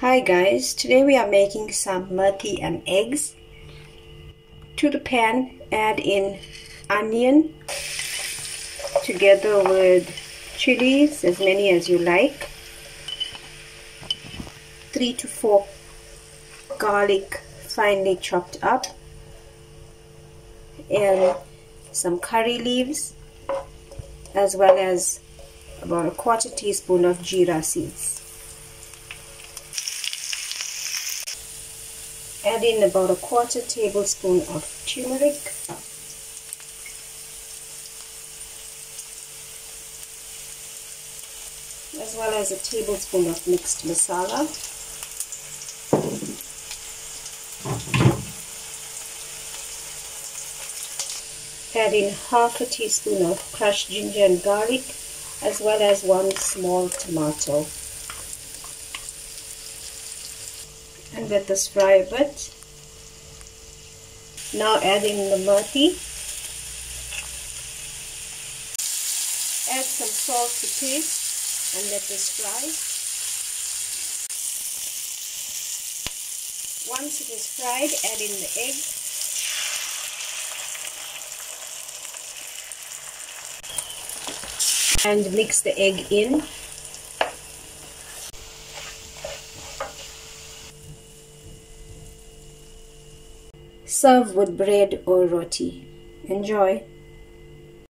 Hi guys, today we are making some methi and eggs. To the pan, add in onion together with chilies, as many as you like, 3 to 4 garlic finely chopped up, and some curry leaves, as well as about a 1/4 teaspoon of jeera seeds. Add in about a 1/4 tablespoon of turmeric, as well as a tablespoon of mixed masala. Add in 1/2 teaspoon of crushed ginger and garlic, as well as 1 small tomato. And let this fry a bit. Now add in the methi. Add some salt to taste and let this fry. Once it is fried, add in the egg. And mix the egg in. Serve with bread or roti. Enjoy!